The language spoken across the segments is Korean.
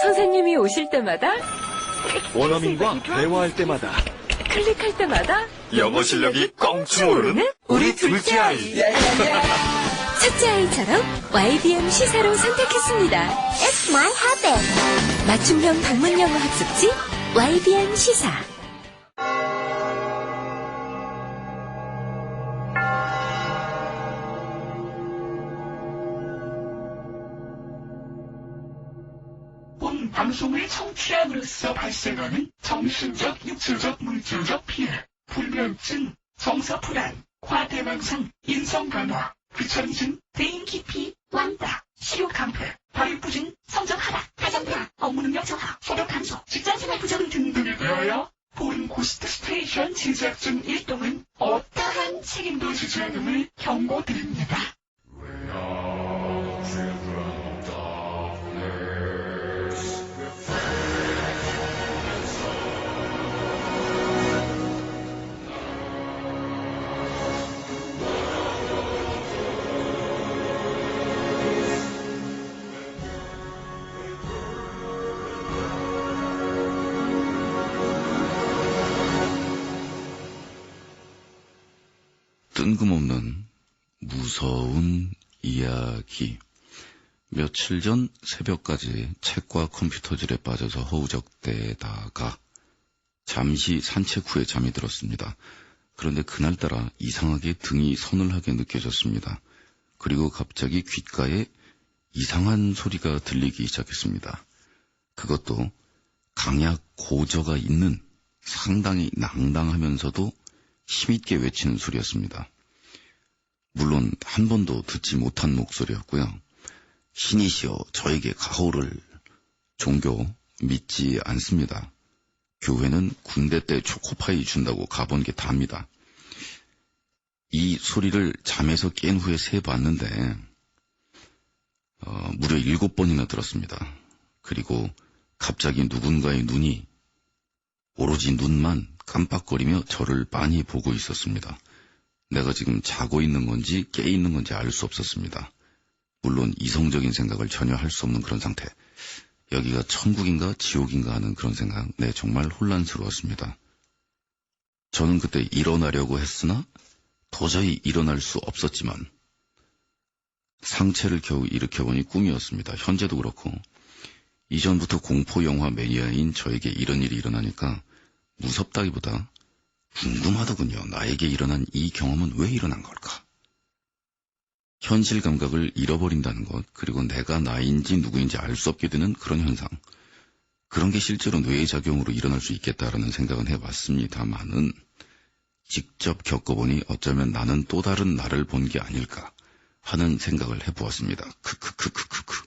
선생님이 오실 때마다, 원어민과 대화할 때마다, 클릭할 때마다 영어 실력이 껑충 오르는 우리 둘째 아이. 첫째 아이처럼 YBM 시사로 선택했습니다. It's my habit. 맞춤형 방문 영어 학습지 YBM 시사. 본 방송을 청취함으로써 발생하는 정신적, 육체적, 물질적 피해, 불면증, 정서불안, 과대망상, 인성간화, 귀천심, 대인기피, 왕따, 식욕감퇴, 발육부진, 성적 하락, 가정불안, 업무능력 저하, 소득 감소, 직장생활 부정 등등에 대하여 본 고스트 스테이션 제작진 일동은 어떠한 책임도 지지 않음을 경고드립니다. 뜬금없는 무서운 이야기. 며칠 전 새벽까지 책과 컴퓨터질에 빠져서 허우적대다가 잠시 산책 후에 잠이 들었습니다. 그런데 그날따라 이상하게 등이 서늘하게 느껴졌습니다. 그리고 갑자기 귓가에 이상한 소리가 들리기 시작했습니다. 그것도 강약 고저가 있는 상당히 낭당하면서도 힘있게 외치는 소리였습니다. 물론 한 번도 듣지 못한 목소리였고요. 신이시여 저에게 가호를. 종교 믿지 않습니다. 교회는 군대 때 초코파이 준다고 가본 게 답니다. 이 소리를 잠에서 깬 후에 세봤는데 무려 7번이나 들었습니다. 그리고 갑자기 누군가의 눈이 오로지 눈만 깜빡거리며 저를 많이 보고 있었습니다. 내가 지금 자고 있는 건지 깨 있는 건지 알 수 없었습니다. 물론 이성적인 생각을 전혀 할 수 없는 그런 상태. 여기가 천국인가 지옥인가 하는 그런 생각. 네, 정말 혼란스러웠습니다. 저는 그때 일어나려고 했으나 도저히 일어날 수 없었지만 상체를 겨우 일으켜보니 꿈이었습니다. 현재도 그렇고 이전부터 공포영화 매니아인 저에게 이런 일이 일어나니까 무섭다기보다 궁금하더군요. 나에게 일어난 이 경험은 왜 일어난 걸까? 현실 감각을 잃어버린다는 것, 그리고 내가 나인지 누구인지 알 수 없게 되는 그런 현상. 그런 게 실제로 뇌의 작용으로 일어날 수 있겠다라는 생각은 해봤습니다만은 직접 겪어보니 어쩌면 나는 또 다른 나를 본 게 아닐까 하는 생각을 해보았습니다. 크크크크크크.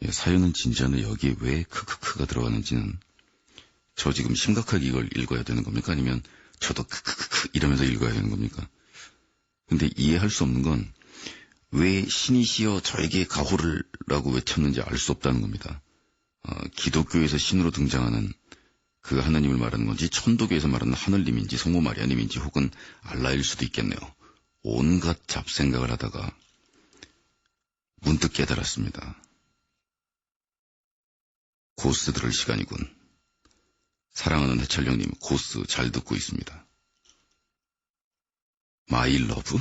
예, 사연은 진지한데 여기에 왜 크크크가 들어가는지는 저 지금 심각하게 이걸 읽어야 되는 겁니까? 아니면 저도 크크크크 이러면서 읽어야 되는 겁니까? 근데 이해할 수 없는 건 왜 신이시여 저에게 가호를 라고 외쳤는지 알 수 없다는 겁니다. 기독교에서 신으로 등장하는 그 하나님을 말하는 건지 천도교에서 말하는 하늘님인지 성모 마리아님인지 혹은 알라일 수도 있겠네요. 온갖 잡생각을 하다가 문득 깨달았습니다. 고스 들을 시간이군. 사랑하는 해철령님, 고스 잘 듣고 있습니다. 마이 러브?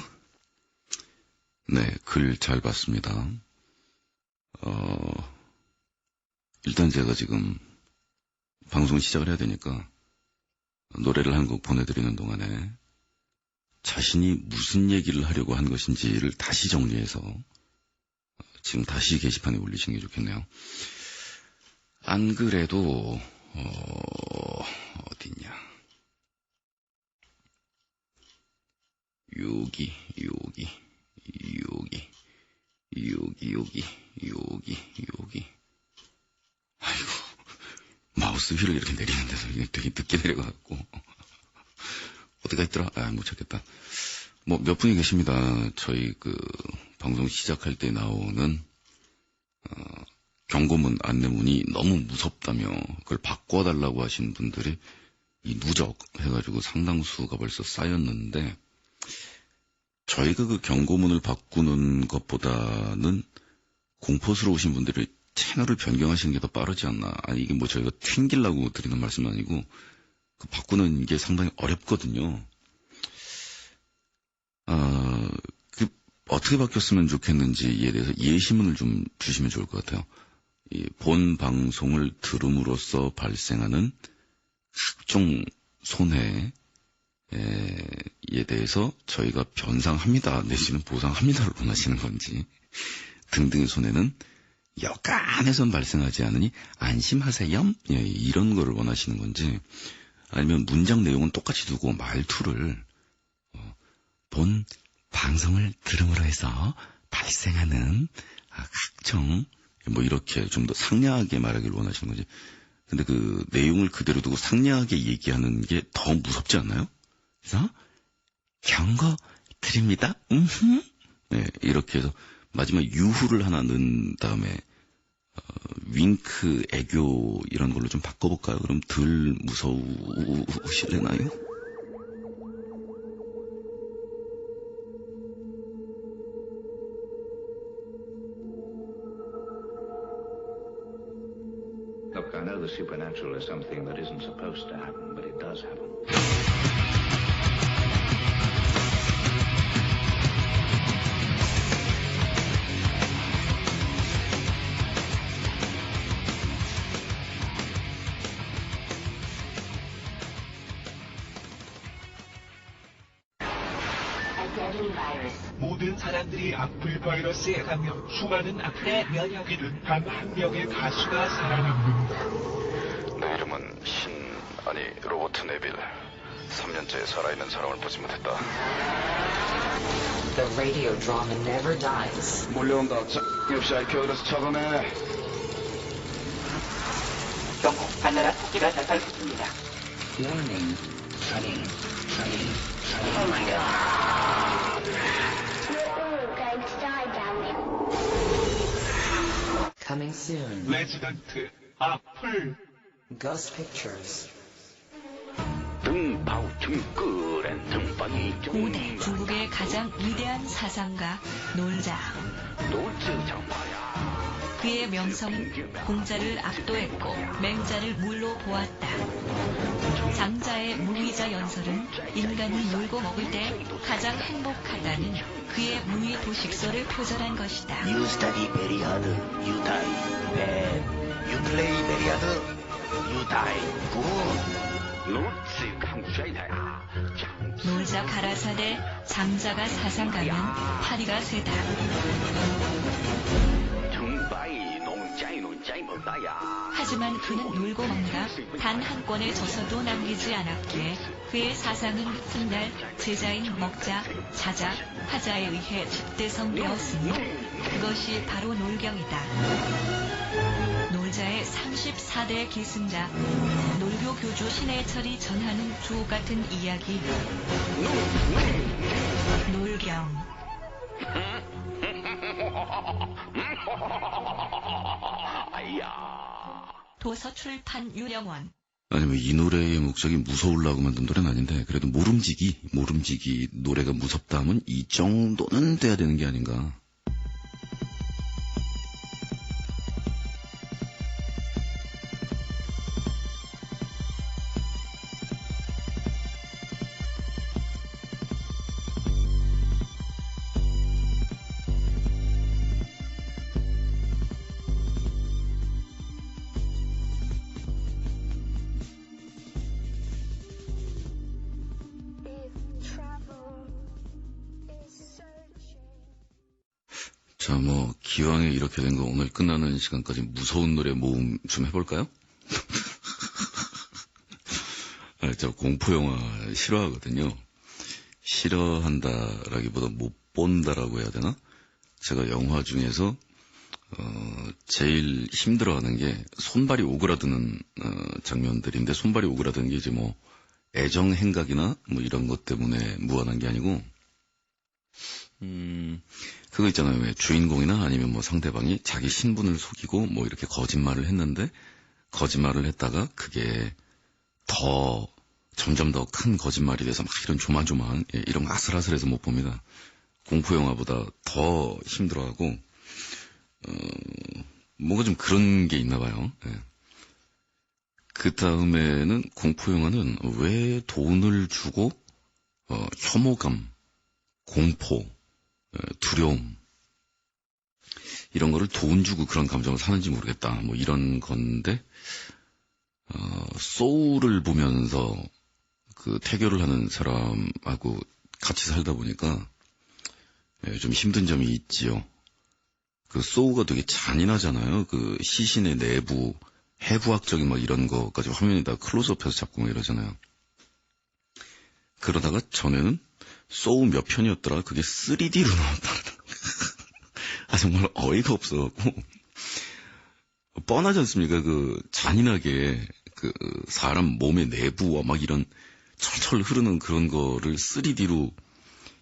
네, 글 잘 봤습니다. 일단 제가 지금 방송 시작을 해야 되니까 노래를 한 곡 보내드리는 동안에 자신이 무슨 얘기를 하려고 한 것인지를 다시 정리해서 지금 다시 게시판에 올리시는 게 좋겠네요. 안 그래도 어딨냐, 여기 아이고, 마우스 휠을 이렇게 내리는데서 이게 되게 늦게 내려가갖고 어디가 있더라? 못 찾겠다. 뭐 몇 분이 계십니다. 저희 그 방송 시작할 때 나오는 경고문 안내문이 너무 무섭다며 그걸 바꿔달라고 하신 분들이 이 누적 해가지고 상당수가 벌써 쌓였는데, 저희가 그 경고문을 바꾸는 것보다는 공포스러우신 분들이 채널을 변경하시는 게 더 빠르지 않나. 아니, 이게 뭐 저희가 튕기려고 드리는 말씀은 아니고, 그 바꾸는 게 상당히 어렵거든요. 어떻게 바뀌었으면 좋겠는지에 대해서 예시문을 좀 주시면 좋을 것 같아요. 이 본 방송을 들음으로써 발생하는 각종 손해에 대해서 저희가 변상합니다 내지는 보상합니다를 원하시는 건지, 등등의 손해는 여간에선 발생하지 않으니 안심하세요? 이런 거를 원하시는 건지, 아니면 문장 내용은 똑같이 두고 말투를 본 방송을 들음으로 해서 발생하는 각종 뭐 이렇게 좀 더 상냥하게 말하기를 원하시는 거지. 근데 그 내용을 그대로 두고 상냥하게 얘기하는 게 더 무섭지 않나요? 그래서 경고 드립니다. 네, 이렇게 해서 마지막 유후를 하나 넣은 다음에 윙크, 애교 이런 걸로 좀 바꿔볼까요? 그럼 덜 무서우실래나요? Look, I know the supernatural is something that isn't supposed to happen, but it does happen. 모든 사람들이 악플 바이러스에 감염, 수많은 악플의 면역이든 단 한 명의 가수가 살아남는다. 내 이름은 로버트 네빌. 3년째 살아있는 사람을 보지 못했다. The radio drama never dies. 몰려온다. 역시 알켜들어서 찾아내. 경고, 하늘아 토끼가 나타났습니다. Warning. Sunny. Oh my god. We're all going to die down there. Coming soon. 레지던트, 악플. Ghost Pictures. 고대 중국의 가장 위대한 사상가 놀자. 그의 명성은 공자를 압도했고 맹자를 물로 보았다. 장자의 무의자 연설은 인간이 놀고 먹을 때 가장 행복하다는 그의 무의 도식설을 표절한 것이다. You study very hard, you die bad. You play very hard, you die good. 놀자 가라사대 장자가 사상가면 파리가 세다. 하지만 그는 놀고 먹느라 단 한 권의 저서도 남기지 않았기에 그의 사상은 훗날 제자인 먹자, 자자, 하자에 의해 집대성되었으니 그것이 바로 놀경이다. 놀자의 34대 기승자, 놀교 교주 신해철이 전하는 주옥같은 이야기, 놀경. 도서출판 유령원. 아니면 이 노래의 목적이 무서우려고 만든 노래는 아닌데, 그래도 모름지기 노래가 무섭다 하면 이 정도는 돼야 되는 게 아닌가. 자, 뭐 기왕에 이렇게 된 거 오늘 끝나는 시간까지 무서운 노래 모음 좀 해볼까요? 저 공포영화 싫어하거든요. 싫어한다라기보다 못 본다라고 해야 되나? 제가 영화 중에서 제일 힘들어하는 게 손발이 오그라드는 장면들인데, 손발이 오그라드는 게 이제 뭐 애정 행각이나 뭐 이런 것 때문에 무한한 게 아니고, 그거 있잖아요. 왜 주인공이나 아니면 뭐 상대방이 자기 신분을 속이고 뭐 이렇게 거짓말을 했는데, 거짓말을 했다가 그게 점점 더 큰 거짓말이 돼서 막 이런 조마조마한, 이런 거 아슬아슬해서 못 봅니다. 공포영화보다 더 힘들어하고, 뭔가 좀 그런 게 있나 봐요. 예. 그 다음에는 공포영화는 왜 돈을 주고, 혐오감, 공포, 두려움, 이런 거를 돈 주고 그런 감정을 사는지 모르겠다. 뭐 이런 건데, 소울을 보면서 그 태교를 하는 사람하고 같이 살다 보니까 좀 힘든 점이 있지요. 그 소우가 되게 잔인하잖아요. 그 시신의 내부, 해부학적인 막 이런 거까지 화면에다 클로즈업해서 잡고 막 이러잖아요. 그러다가 전에는 소우 몇 편이었더라? 그게 3D로 나왔다. 아, 정말 어이가 없어갖고. 뻔하지 않습니까? 그 잔인하게 그 사람 몸의 내부와 막 이런 철철 흐르는 그런 거를 3D로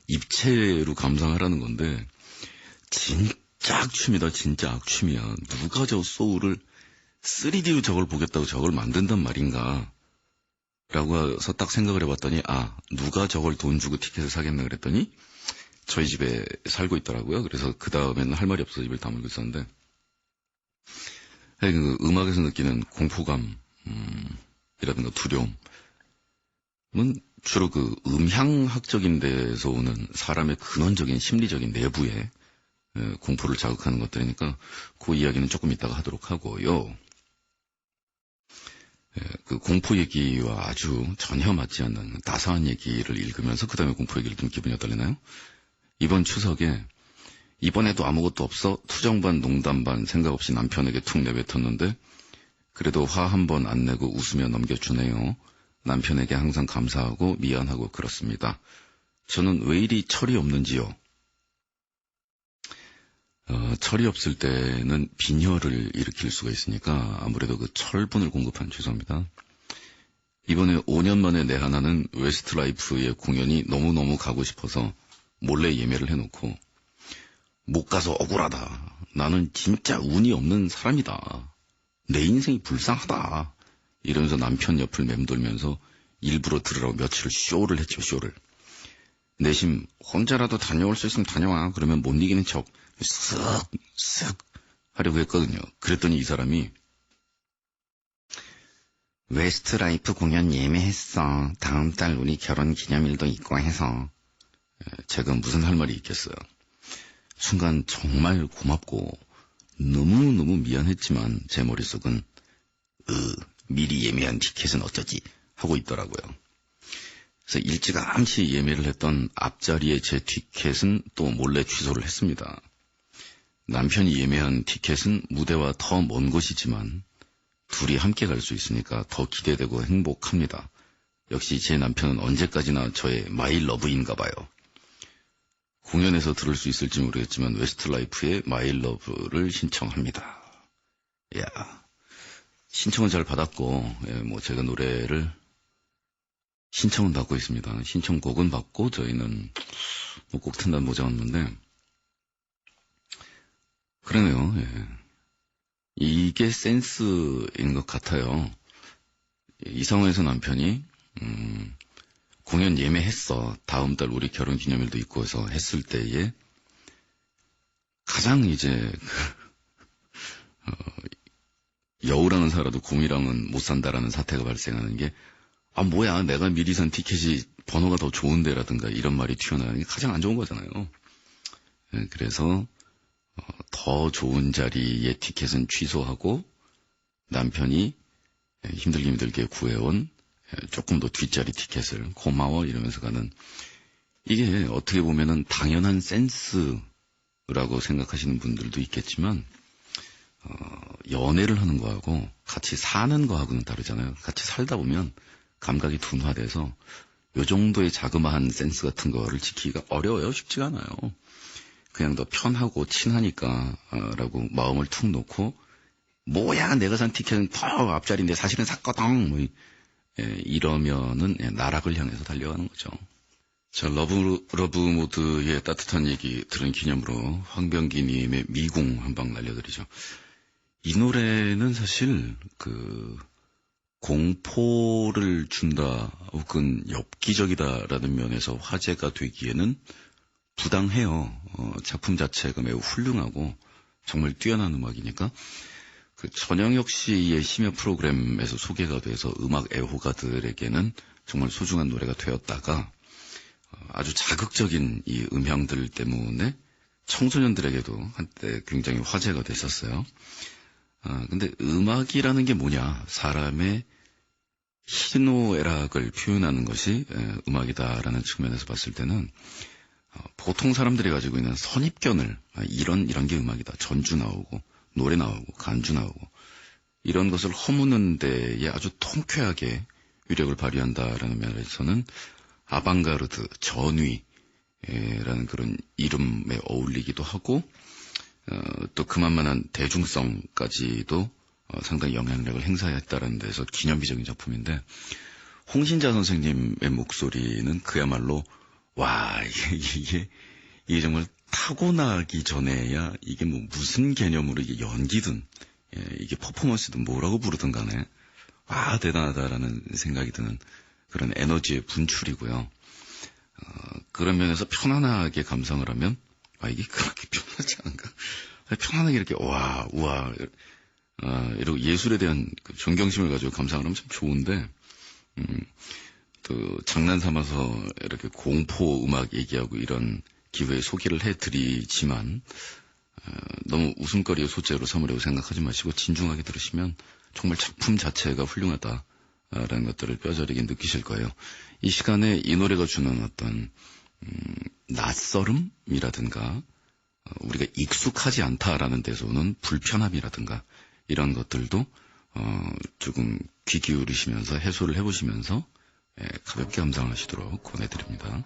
입체로 감상하라는 건데, 진짜 악취입니다. 진짜 악취미야. 누가 저 소울을 3D로 저걸 보겠다고 저걸 만든단 말인가 라고 해서 딱 생각을 해봤더니, 누가 저걸 돈 주고 티켓을 사겠나 그랬더니 저희 집에 살고 있더라고요. 그래서 그 다음에는 할 말이 없어서 입을 다물고 있었는데, 그 음악에서 느끼는 공포감 이라든가 두려움은 주로 그 음향학적인 데서 오는 사람의 근원적인 심리적인 내부의 공포를 자극하는 것들이니까 그 이야기는 조금 이따가 하도록 하고요. 그 공포 얘기와 아주 전혀 맞지 않는 따사한 얘기를 읽으면서 그 다음에 공포 얘기를 좀 기분이 어떨리나요? 이번 추석에 이번에도 아무것도 없어 투정 반 농담 반 생각 없이 남편에게 툭 내뱉었는데 그래도 화 한 번 안 내고 웃으며 넘겨주네요. 남편에게 항상 감사하고 미안하고 그렇습니다. 저는 왜 이리 철이 없는지요? 철이 없을 때는 빈혈을 일으킬 수가 있으니까 아무래도 그 철분을 공급한 죄송합니다. 이번에 5년 만에 내한하는 웨스트라이프의 공연이 너무너무 가고 싶어서 몰래 예매를 해놓고 못 가서 억울하다. 나는 진짜 운이 없는 사람이다. 내 인생이 불쌍하다. 이러면서 남편 옆을 맴돌면서 일부러 들으라고 며칠 쇼를 했죠. 쇼를. 내심 혼자라도 다녀올 수 있으면 다녀와. 그러면 못 이기는 척 쓱쓱 하려고 했거든요. 그랬더니 이 사람이 웨스트라이프 공연 예매했어. 다음 달 우리 결혼 기념일도 있고 해서. 제가 무슨 할 말이 있겠어요. 순간 정말 고맙고 너무너무 미안했지만 제 머릿속은 미리 예매한 티켓은 어쩌지 하고 있더라고요. 그래서 일찌감치 예매를 했던 앞자리에 제 티켓은 또 몰래 취소를 했습니다. 남편이 예매한 티켓은 무대와 더 먼 곳이지만 둘이 함께 갈 수 있으니까 더 기대되고 행복합니다. 역시 제 남편은 언제까지나 저의 마이 러브인가 봐요. 공연에서 들을 수 있을지 모르겠지만 웨스트라이프의 마이 러브를 신청합니다. 야, 신청은 잘 받았고 뭐 제가 노래를 신청은 받고 있습니다. 신청곡은 받고 저희는 뭐 꼭 튼다는 보장 없는데 그러네요. 이게 센스인 것 같아요. 이 상황에서 남편이 공연 예매했어. 다음 달 우리 결혼 기념일도 있고 해서 했을 때에 가장 이제 여우랑은 살아도 곰이랑은 못 산다라는 사태가 발생하는 게 뭐야 내가 미리 산 티켓이 번호가 더 좋은데라든가 이런 말이 튀어나오는 게 가장 안 좋은 거잖아요. 그래서 더 좋은 자리의 티켓은 취소하고 남편이 힘들게 구해온 조금 더 뒷자리 티켓을 고마워 이러면서 가는 이게 어떻게 보면은 당연한 센스라고 생각하시는 분들도 있겠지만 연애를 하는 거하고 같이 사는 거하고는 다르잖아요. 같이 살다 보면 감각이 둔화돼서 요 정도의 자그마한 센스 같은 거를 지키기가 어려워요. 쉽지가 않아요. 그냥 더 편하고 친하니까 라고 마음을 툭 놓고 뭐야 내가 산 티켓은 더 앞자리인데 사실은 샀거든 뭐 이러면은 나락을 향해서 달려가는 거죠. 자, 러브 모드의 따뜻한 얘기 들은 기념으로 황병기님의 미궁 한 방 날려드리죠. 이 노래는 사실 공포를 준다 혹은 엽기적이다라는 면에서 화제가 되기에는 부당해요. 작품 자체가 매우 훌륭하고 정말 뛰어난 음악이니까 그 전영혁 씨의 심야 프로그램에서 소개가 돼서 음악 애호가들에게는 정말 소중한 노래가 되었다가 아주 자극적인 이 음향들 때문에 청소년들에게도 한때 굉장히 화제가 됐었어요. 근데 음악이라는 게 뭐냐? 사람의 희노애락을 표현하는 것이 음악이다라는 측면에서 봤을 때는 보통 사람들이 가지고 있는 선입견을 이런 게 음악이다. 전주 나오고 노래 나오고 간주 나오고 이런 것을 허무는 데에 아주 통쾌하게 위력을 발휘한다라는 면에서는 아방가르드, 전위라는 그런 이름에 어울리기도 하고 또 그만한 대중성까지도 상당히 영향력을 행사했다는 데서 기념비적인 작품인데 홍신자 선생님의 목소리는 그야말로 와 이게 정말 타고나기 전에야 이게 뭐 무슨 개념으로 이게 연기든 이게 퍼포먼스든 뭐라고 부르든 간에 와 대단하다라는 생각이 드는 그런 에너지의 분출이고요. 그런 면에서 편안하게 감상을 하면 이게 그렇게 편하지 않은가? 편안하게 이렇게 우와 이러고 예술에 대한 그 존경심을 가지고 감상을 하면 참 좋은데 또 장난 삼아서 이렇게 공포 음악 얘기하고 이런 기회에 소개를 해드리지만 너무 웃음거리의 소재로 삼으려고 생각하지 마시고 진중하게 들으시면 정말 작품 자체가 훌륭하다라는 것들을 뼈저리게 느끼실 거예요. 이 시간에 이 노래가 주는 어떤 낯설음이라든가 우리가 익숙하지 않다라는 데서 오는 불편함이라든가 이런 것들도 조금 귀 기울이시면서 해소를 해보시면서 가볍게 감상하시도록 권해드립니다.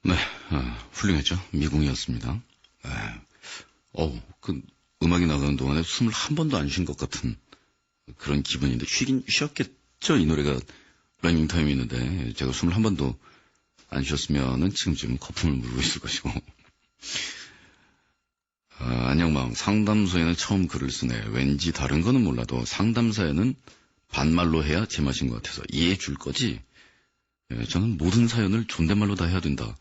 네, 훌륭했죠. 미궁이었습니다. 그 음악이 나가는 동안에 숨을 한 번도 안 쉰 것 같은 그런 기분인데 쉬긴 쉬었겠죠. 이 노래가 러닝타임이 있는데 제가 숨을 한 번도 안 쉬었으면은 지금 거품을 물고 있을 것이고. 안녕마음 상담소에는 처음 글을 쓰네. 왠지 다른 거는 몰라도 상담사에는 반말로 해야 제맛인 것 같아서 이해해 줄 거지. 저는 모든 사연을 존댓말로 다 해야 된다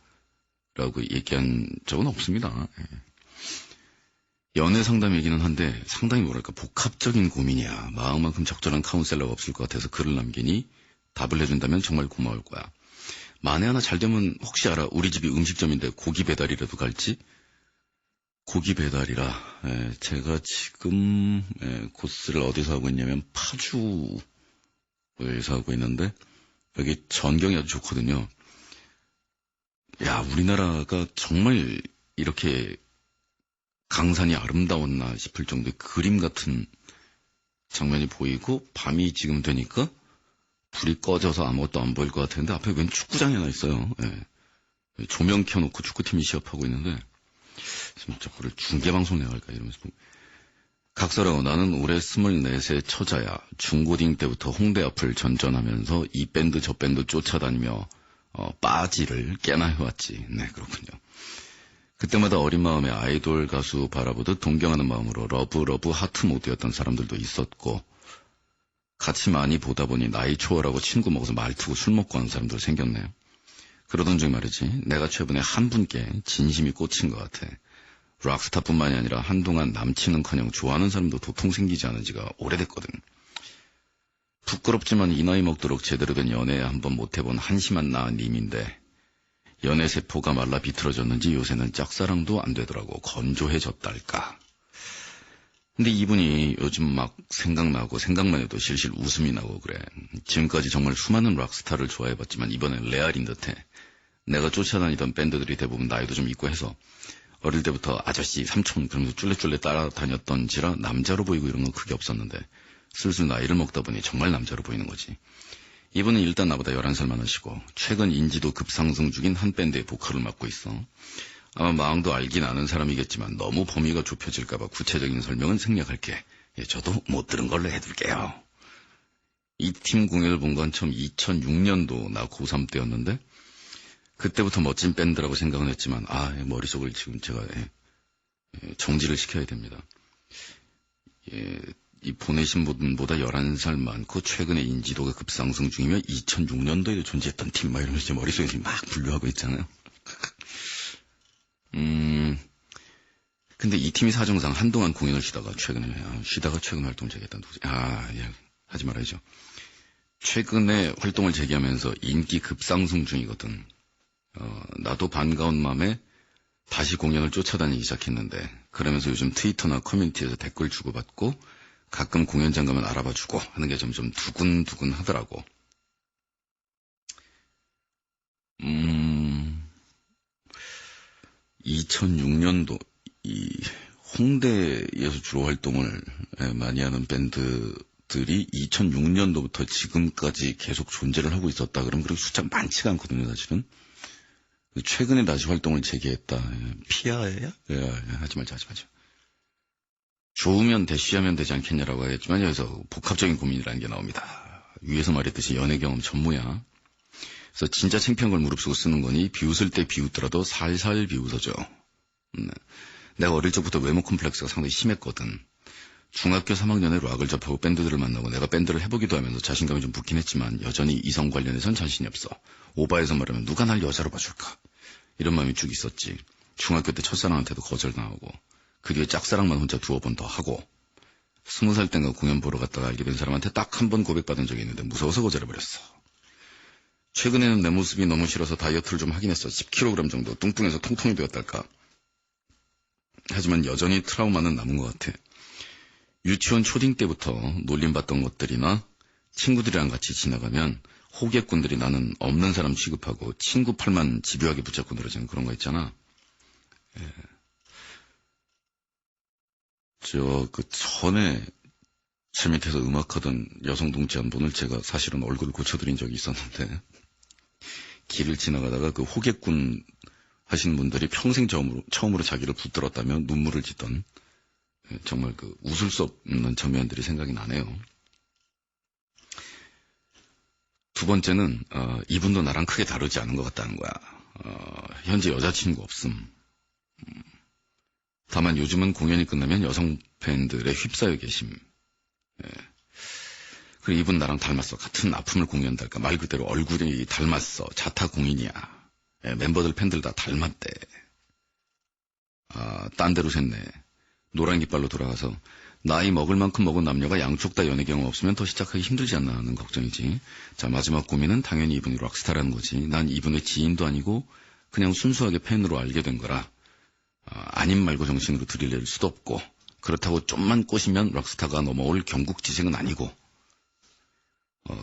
라고 얘기한 적은 없습니다. 연애 상담이기는 한데 상당히 뭐랄까 복합적인 고민이야. 마음만큼 적절한 카운셀러가 없을 것 같아서 글을 남기니 답을 해준다면 정말 고마울 거야. 만에 하나 잘 되면 혹시 알아? 우리 집이 음식점인데 고기 배달이라도 갈지? 고기 배달이라 제가 지금 코스를 어디서 하고 있냐면 파주에서 하고 있는데 여기 전경이 아주 좋거든요. 야, 우리나라가 정말 이렇게 강산이 아름다웠나 싶을 정도의 그림 같은 장면이 보이고 밤이 지금 되니까 불이 꺼져서 아무것도 안 보일 것 같았는데 앞에 웬 축구장이 하나 있어요. 조명 켜놓고 축구팀이 시합하고 있는데 진짜 그걸 중계방송 내갈까 이러면서 각설하고 나는 올해 24세 처자야. 중고딩 때부터 홍대 앞을 전전하면서 이 밴드 저 밴드 쫓아다니며 빠지를 깨나 해왔지. 네, 그렇군요. 그때마다 어린 마음에 아이돌 가수 바라보듯 동경하는 마음으로 러브 하트 모드였던 사람들도 있었고 같이 많이 보다 보니 나이 초월하고 친구 먹어서 말투고 술 먹고 하는 사람들 생겼네요. 그러던 중 말이지 내가 최근에 한 분께 진심이 꽂힌 것 같아. 락스타뿐만이 아니라 한동안 남친은커녕 좋아하는 사람도 도통 생기지 않은 지가 오래됐거든. 부끄럽지만 이 나이 먹도록 제대로 된 연애 한번 못해본 한심한 나님인데 연애 세포가 말라 비틀어졌는지 요새는 짝사랑도 안 되더라고. 건조해졌달까. 근데 이분이 요즘 막 생각나고 생각만 해도 실실 웃음이 나고 그래. 지금까지 정말 수많은 락스타를 좋아해봤지만 이번엔 레알인 듯해. 내가 쫓아다니던 밴드들이 대부분 나이도 좀 있고 해서 어릴 때부터 아저씨, 삼촌 그러면서 쫄래쫄래 따라다녔던지라 남자로 보이고 이런 건 크게 없었는데 슬슬 나이를 먹다 보니 정말 남자로 보이는 거지. 이분은 일단 나보다 11살 많으시고 최근 인지도 급상승 중인 한 밴드의 보컬을 맡고 있어. 아마 마음도 알긴 아는 사람이겠지만 너무 범위가 좁혀질까봐 구체적인 설명은 생략할게. 저도 못 들은 걸로 해둘게요. 이 팀 공연을 본 건 처음 2006년도 나 고3 때였는데 그때부터 멋진 밴드라고 생각은 했지만 머릿속을 지금 제가 정지를 시켜야 됩니다. 이 보내신 분보다 11살 많고 최근에 인지도가 급상승 중이며 2006년도에도 존재했던 팀 막 이러면서 제 머릿속에 지금 막 분류하고 있잖아요. 근데 이 팀이 사정상 한동안 공연을 쉬다가 최근 활동 재개했다는 누구지? 하지 말아야죠. 최근에 활동을 재개하면서 인기 급상승 중이거든. 나도 반가운 마음에 다시 공연을 쫓아다니기 시작했는데 그러면서 요즘 트위터나 커뮤니티에서 댓글 주고받고 가끔 공연장 가면 알아봐주고 하는 게 점점 두근두근 하더라고. 2006년도 이 홍대에서 주로 활동을 많이 하는 밴드들이 2006년도부터 지금까지 계속 존재를 하고 있었다. 그럼 그렇게 숫자가 많지가 않거든요, 사실은. 최근에 다시 활동을 재개했다. 피아예요? 하지 말자. 좋으면 대쉬하면 되지 않겠냐라고 하겠지만 여기서 복합적인 고민이라는 게 나옵니다. 위에서 말했듯이 연애 경험 전무야. 그래서 진짜 창피한 걸 무릅쓰고 쓰는 거니 비웃을 때 비웃더라도 살살 비웃어줘. 내가 어릴 적부터 외모 컴플렉스가 상당히 심했거든. 중학교 3학년에 락을 접하고 밴드들을 만나고 내가 밴드를 해보기도 하면서 자신감이 좀 붙긴 했지만 여전히 이성 관련해선 자신이 없어. 오바해서 말하면 누가 날 여자로 봐줄까? 이런 마음이 쭉 있었지. 중학교 때 첫사랑한테도 거절당하고 그 뒤에 짝사랑만 혼자 2번 더 하고 20살 땐가 공연 보러 갔다가 알게 된 사람한테 딱 한 번 고백받은 적이 있는데 무서워서 거절해버렸어. 최근에는 내 모습이 너무 싫어서 다이어트를 좀 하긴 했어. 10kg 정도 뚱뚱해서 통통이 되었달까. 하지만 여전히 트라우마는 남은 것 같아. 유치원 초딩 때부터 놀림받던 것들이나 친구들이랑 같이 지나가면 호객꾼들이 나는 없는 사람 취급하고 친구 팔만 집요하게 붙잡고 늘어지는 그런 거 있잖아. 전에 제 밑에서 음악하던 여성 동지 한 분을 제가 사실은 얼굴을 고쳐드린 적이 있었는데 길을 지나가다가 그 호객꾼 하신 분들이 평생 처음으로 자기를 붙들었다며 눈물을 짓던 정말 그 웃을 수 없는 장면들이 생각이 나네요. 두 번째는 이분도 나랑 크게 다르지 않은 것 같다는 거야. 현재 여자친구 없음. 다만 요즘은 공연이 끝나면 여성 팬들에 휩싸여 계심. 그리고 이분 나랑 닮았어. 같은 아픔을 공유한달까. 말 그대로 얼굴이 닮았어. 자타공인이야. 멤버들 팬들 다 닮았대. 딴 데로 샜네. 노란 깃발로 돌아가서 나이 먹을 만큼 먹은 남녀가 양쪽 다 연애 경험 없으면 더 시작하기 힘들지 않나 하는 걱정이지. 자, 마지막 고민은 당연히 이분이 락스타라는 거지. 난 이분의 지인도 아니고 그냥 순수하게 팬으로 알게 된 거라 아님 말고 정신으로 들이댈 수도 없고 그렇다고 좀만 꼬시면 락스타가 넘어올 경국지생은 아니고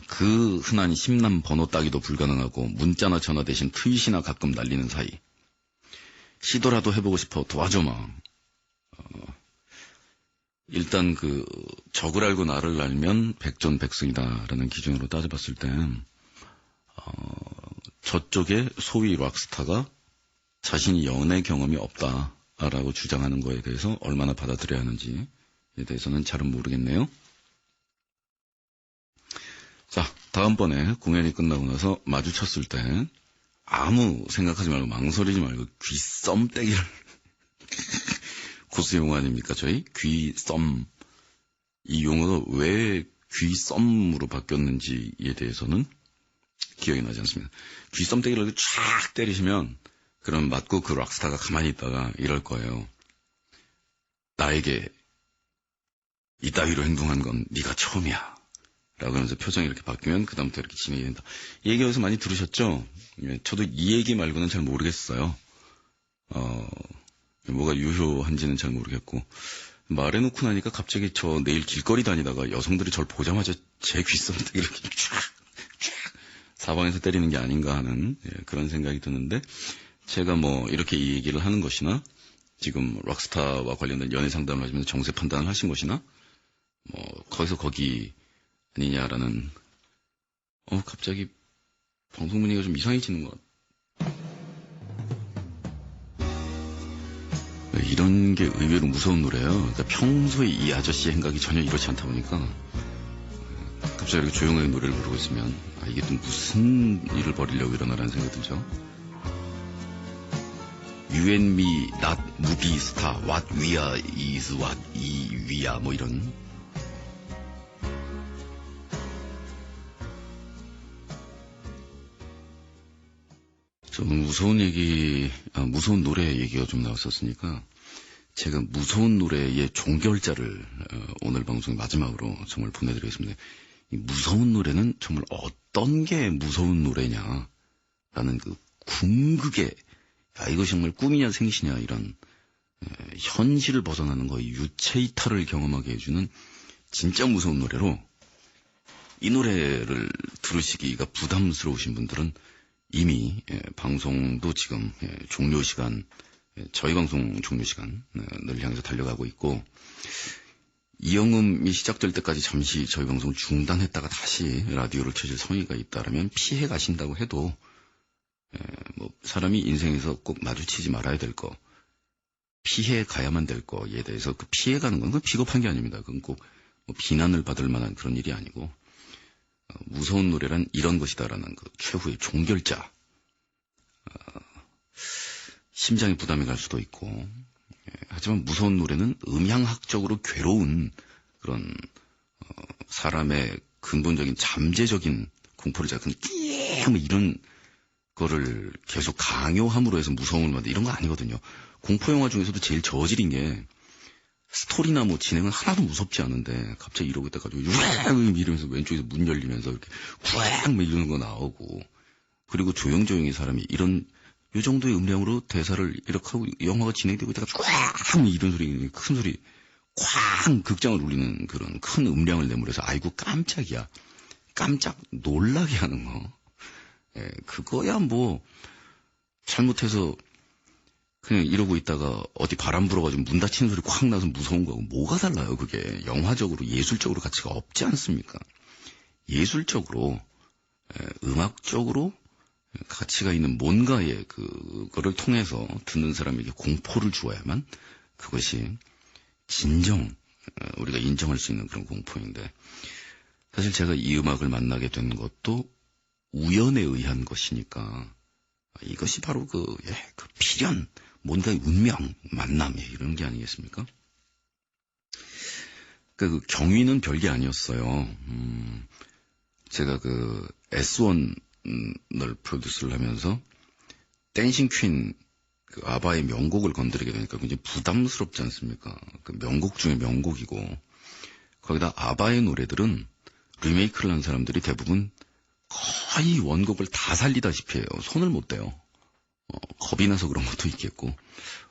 그 흔한 심남 번호 따기도 불가능하고 문자나 전화 대신 트윗이나 가끔 날리는 사이. 시도라도 해보고 싶어 도와줘마. 일단 적을 알고 나를 알면 백전백승이다라는 기준으로 따져봤을 때 저쪽에 소위 락스타가 자신이 연애 경험이 없다라고 주장하는 거에 대해서 얼마나 받아들여야 하는지에 대해서는 잘은 모르겠네요. 자, 다음번에 공연이 끝나고 나서 마주쳤을 때 아무 생각하지 말고 망설이지 말고 귀썸떼기를 고수 용어 아닙니까? 저희 귀썸. 이 용어가 왜 귀썸으로 바뀌었는지에 대해서는 기억이 나지 않습니다. 귀썸떼기를 이렇게 쫙 때리시면 그럼 맞고 그 락스타가 가만히 있다가 이럴 거예요. 나에게 이따위로 행동한 건 네가 처음이야. 라고 하면서 표정이 이렇게 바뀌면 그다음부터 이렇게 진행이 된다. 이 얘기 어디서 많이 들으셨죠? 저도 이 얘기 말고는 잘 모르겠어요. 뭐가 유효한지는 잘 모르겠고 말해놓고 나니까 갑자기 저 내일 길거리 다니다가 여성들이 저를 보자마자 제 귀썸떼기 이렇게 쫙 사방에서 때리는 게 아닌가 하는 그런 생각이 드는데 제가 뭐 이렇게 이 얘기를 하는 것이나 지금 락스타와 관련된 연애 상담을 하시면서 정세 판단을 하신 것이나 뭐 거기서 거기 아니냐라는 갑자기 방송 분위기가 좀 이상해지는 것 같아. 이런 게 의외로 무서운 노래예요. 그러니까 평소에 이 아저씨의 행각이 전혀 이렇지 않다 보니까 갑자기 이렇게 조용하게 노래를 부르고 있으면 이게 또 무슨 일을 벌이려고 이러나라는 생각이 들죠. You and me not movie star. What we are is what we are. 뭐 이런. 좀 무서운 무서운 노래 얘기가 좀 나왔었으니까 제가 무서운 노래의 종결자를 오늘 방송 마지막으로 정말 보내드리겠습니다. 이 무서운 노래는 정말 어떤 게 무서운 노래냐라는 그 궁극의 이것이 정말 꿈이냐 생시냐 이런 현실을 벗어나는 거의 유체이탈을 경험하게 해주는 진짜 무서운 노래로 이 노래를 들으시기가 부담스러우신 분들은 이미 방송도 지금 종료 시간 저희 방송 종료 시간을 향해서 달려가고 있고 이영음이 시작될 때까지 잠시 저희 방송을 중단했다가 다시 라디오를 켜질 성의가 있다라면 피해 가신다고 해도 뭐 사람이 인생에서 꼭 마주치지 말아야 될 거, 피해 가야만 될 거에 대해서 그 피해 가는 건 비겁한 게 아닙니다. 그건 꼭 뭐 비난을 받을 만한 그런 일이 아니고 무서운 노래란 이런 것이다라는 그 최후의 종결자. 심장에 부담이 갈 수도 있고 하지만 무서운 노래는 음향학적으로 괴로운 그런 사람의 근본적인 잠재적인 공포를 자극하는 뭐 이런 거를 계속 강요함으로 해서 무서움을 만든 이런 거 아니거든요. 공포영화 중에서도 제일 저질인 게 스토리나 뭐 진행은 하나도 무섭지 않은데 갑자기 이러고 있다가지고 이러면서 왼쪽에서 문 열리면서 이렇게 꽉 이러는 거 나오고 그리고 조용조용히 사람이 이런 이 정도의 음량으로 대사를 이렇게 하고 영화가 진행되고 있다가 꽉 이런 소리 큰 소리 쾅 극장을 울리는 그런 큰 음량을 내물어서 아이고 깜짝이야 깜짝 놀라게 하는 거 그거야 뭐 잘못해서 그냥 이러고 있다가 어디 바람 불어가지고 문 닫히는 소리 콱 나서 무서운 거하고 뭐가 달라요. 그게 영화적으로 예술적으로 가치가 없지 않습니까? 예술적으로 음악적으로 가치가 있는 뭔가의 그거를 통해서 듣는 사람에게 공포를 주어야만 그것이 진정 우리가 인정할 수 있는 그런 공포인데 사실 제가 이 음악을 만나게 된 것도 우연에 의한 것이니까 이것이 바로 그 필연 뭔가의 운명 만남 이런 게 아니겠습니까? 그 경위는 별게 아니었어요. 제가 그 S1을 프로듀스를 하면서 댄싱 퀸 그 아바의 명곡을 건드리게 되니까 굉장히 부담스럽지 않습니까? 그 명곡 중에 명곡이고 거기다 아바의 노래들은 리메이크를 한 사람들이 대부분 거의 원곡을 다 살리다시피 해요. 손을 못 대요. 겁이 나서 그런 것도 있겠고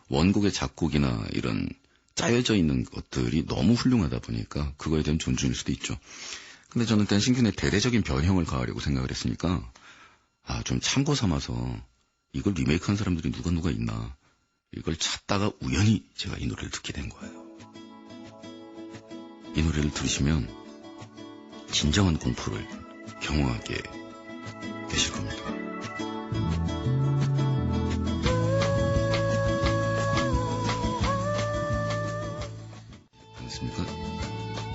원곡의 작곡이나 이런 짜여져 있는 것들이 너무 훌륭하다 보니까 그거에 대한 존중일 수도 있죠. 근데 저는 댄싱퀸의 대대적인 변형을 가하려고 생각을 했으니까 좀 참고 삼아서 이걸 리메이크한 사람들이 누가 있나 이걸 찾다가 우연히 제가 이 노래를 듣게 된 거예요. 이 노래를 들으시면 진정한 공포를 경험하게 되실 겁니다. 알겠습니까?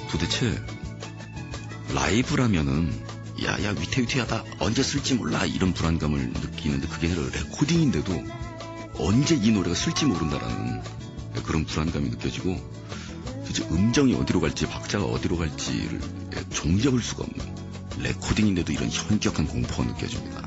도대체 라이브라면은 야 위태위태하다 언제 쓸지 몰라 이런 불안감을 느끼는데 그게 아니라 레코딩인데도 언제 이 노래가 쓸지 모른다라는 그런 불안감이 느껴지고 도대체 음정이 어디로 갈지 박자가 어디로 갈지를 종잡을 수가 없는 레코딩인데도 이런 현격한 공포가 느껴집니다.